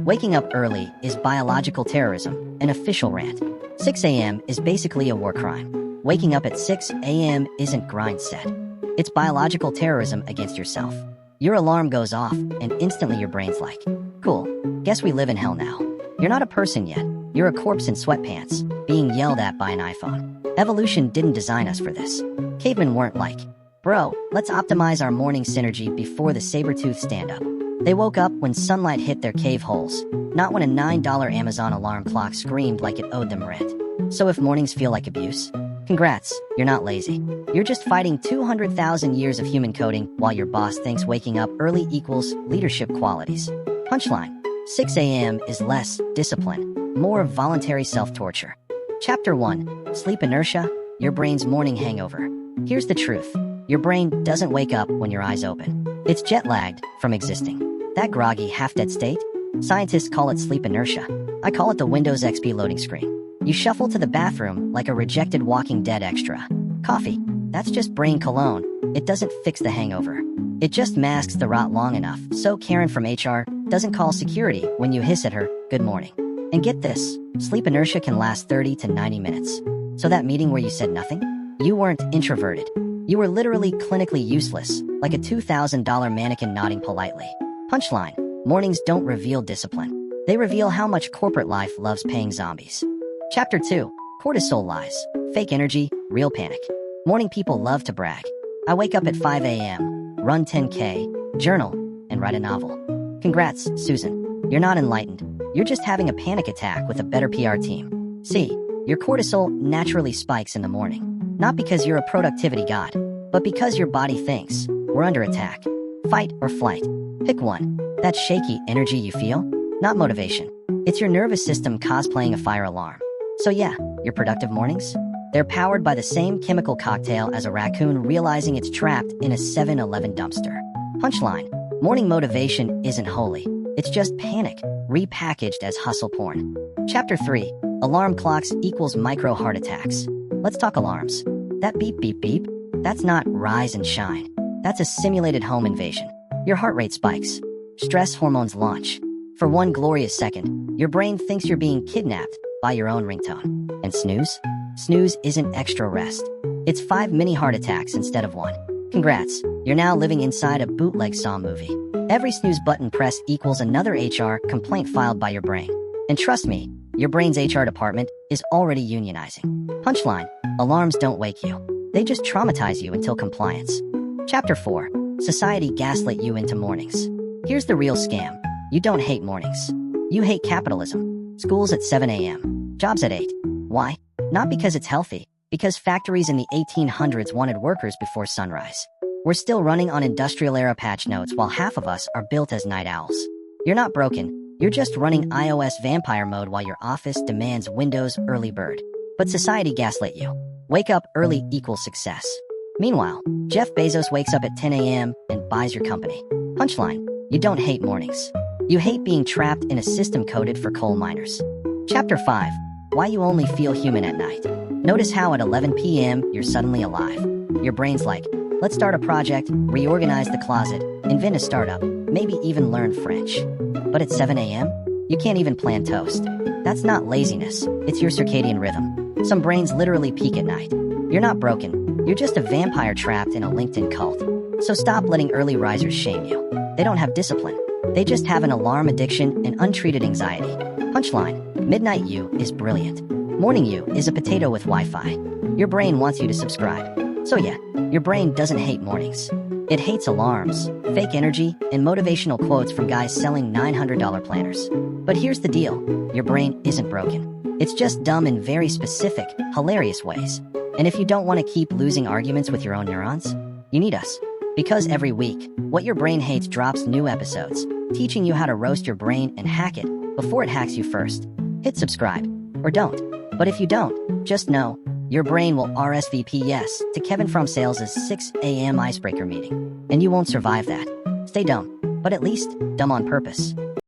Waking up early is biological terrorism, an official rant. 6 a.m. is basically a war crime. Waking up at 6 a.m. isn't grind set. It's biological terrorism against yourself. Your alarm goes off, and instantly your brain's like, cool, guess we live in hell now. You're not a person yet. You're a corpse in sweatpants, being yelled at by an iPhone. Evolution didn't design us for this. Cavemen weren't like, bro, let's optimize our morning synergy before the saber-tooth stand-up. They woke up when sunlight hit their cave holes, not when a $9 Amazon alarm clock screamed like it owed them rent. So if mornings feel like abuse, congrats, you're not lazy. You're just fighting 200,000 years of human coding while your boss thinks waking up early equals leadership qualities. Punchline: 6 a.m. is less discipline, more voluntary self-torture. Chapter 1: Sleep Inertia, Your Brain's Morning Hangover. Here's the truth. Your brain doesn't wake up when your eyes open. It's jet-lagged from existing. That groggy, half-dead state? Scientists call it sleep inertia. I call it the Windows XP loading screen. You shuffle to the bathroom like a rejected Walking Dead extra. Coffee. That's just brain cologne. It doesn't fix the hangover. It just masks the rot long enough so Karen from HR doesn't call security when you hiss at her, good morning. And get this, sleep inertia can last 30 to 90 minutes. So that meeting where you said nothing? You weren't introverted. You were literally clinically useless, like a $2,000 mannequin nodding politely. Punchline: mornings don't reveal discipline. They reveal how much corporate life loves paying zombies. Chapter 2: Cortisol Lies, Fake Energy, Real Panic. Morning people love to brag. I wake up at 5 a.m., run 10K, journal, and write a novel. Congrats, Susan. You're not enlightened. You're just having a panic attack with a better PR team. See, your cortisol naturally spikes in the morning. Not because you're a productivity god, but because your body thinks, we're under attack. Fight or flight. Pick one. That shaky energy you feel? Not motivation. It's your nervous system cosplaying a fire alarm. So yeah, your productive mornings? They're powered by the same chemical cocktail as a raccoon realizing it's trapped in a 7-Eleven dumpster. Punchline: morning motivation isn't holy. It's just panic, repackaged as hustle porn. Chapter 3: Alarm clocks equals micro heart attacks. Let's talk alarms. That beep beep beep, that's not rise and shine. That's a simulated home invasion. Your heart rate spikes. Stress hormones launch. For one glorious second, your brain thinks you're being kidnapped by your own ringtone. And snooze? Snooze isn't extra rest. It's 5 mini heart attacks instead of 1. Congrats, you're now living inside a bootleg Saw movie. Every snooze button press equals another HR complaint filed by your brain. And trust me, your brain's HR department is already unionizing. Punchline: alarms don't wake you. They just traumatize you until compliance. Chapter 4: Society gaslit you into mornings. Here's the real scam. You don't hate mornings. You hate capitalism. Schools at 7 a.m. Jobs at 8. Why? Not because it's healthy. Because factories in the 1800s wanted workers before sunrise. We're still running on industrial-era patch notes while half of us are built as night owls. You're not broken. You're just running iOS vampire mode while your office demands Windows early bird. But society gaslit you. Wake up early equals success. Meanwhile, Jeff Bezos wakes up at 10 a.m. and buys your company. Punchline: you don't hate mornings. You hate being trapped in a system coded for coal miners. Chapter 5: Why you only feel human at night. Notice how at 11 p.m. you're suddenly alive. Your brain's like, let's start a project, reorganize the closet, invent a startup, maybe even learn French. But at 7 a.m., you can't even plan toast. That's not laziness, it's your circadian rhythm. Some brains literally peak at night. You're not broken, you're just a vampire trapped in a LinkedIn cult. So stop letting early risers shame you. They don't have discipline. They just have an alarm addiction and untreated anxiety. Punchline: midnight you is brilliant. Morning you is a potato with Wi-Fi. Your brain wants you to subscribe. So yeah, your brain doesn't hate mornings. It hates alarms, fake energy, and motivational quotes from guys selling $900 planners. But here's the deal, your brain isn't broken. It's just dumb in very specific, hilarious ways. And if you don't want to keep losing arguments with your own neurons, you need us. Because every week, What Your Brain Hates drops new episodes, teaching you how to roast your brain and hack it before it hacks you first. Hit subscribe, or don't. But if you don't, just know, your brain will RSVP yes to Kevin from Sales' 6 a.m. icebreaker meeting. And you won't survive that. Stay dumb, but at least dumb on purpose.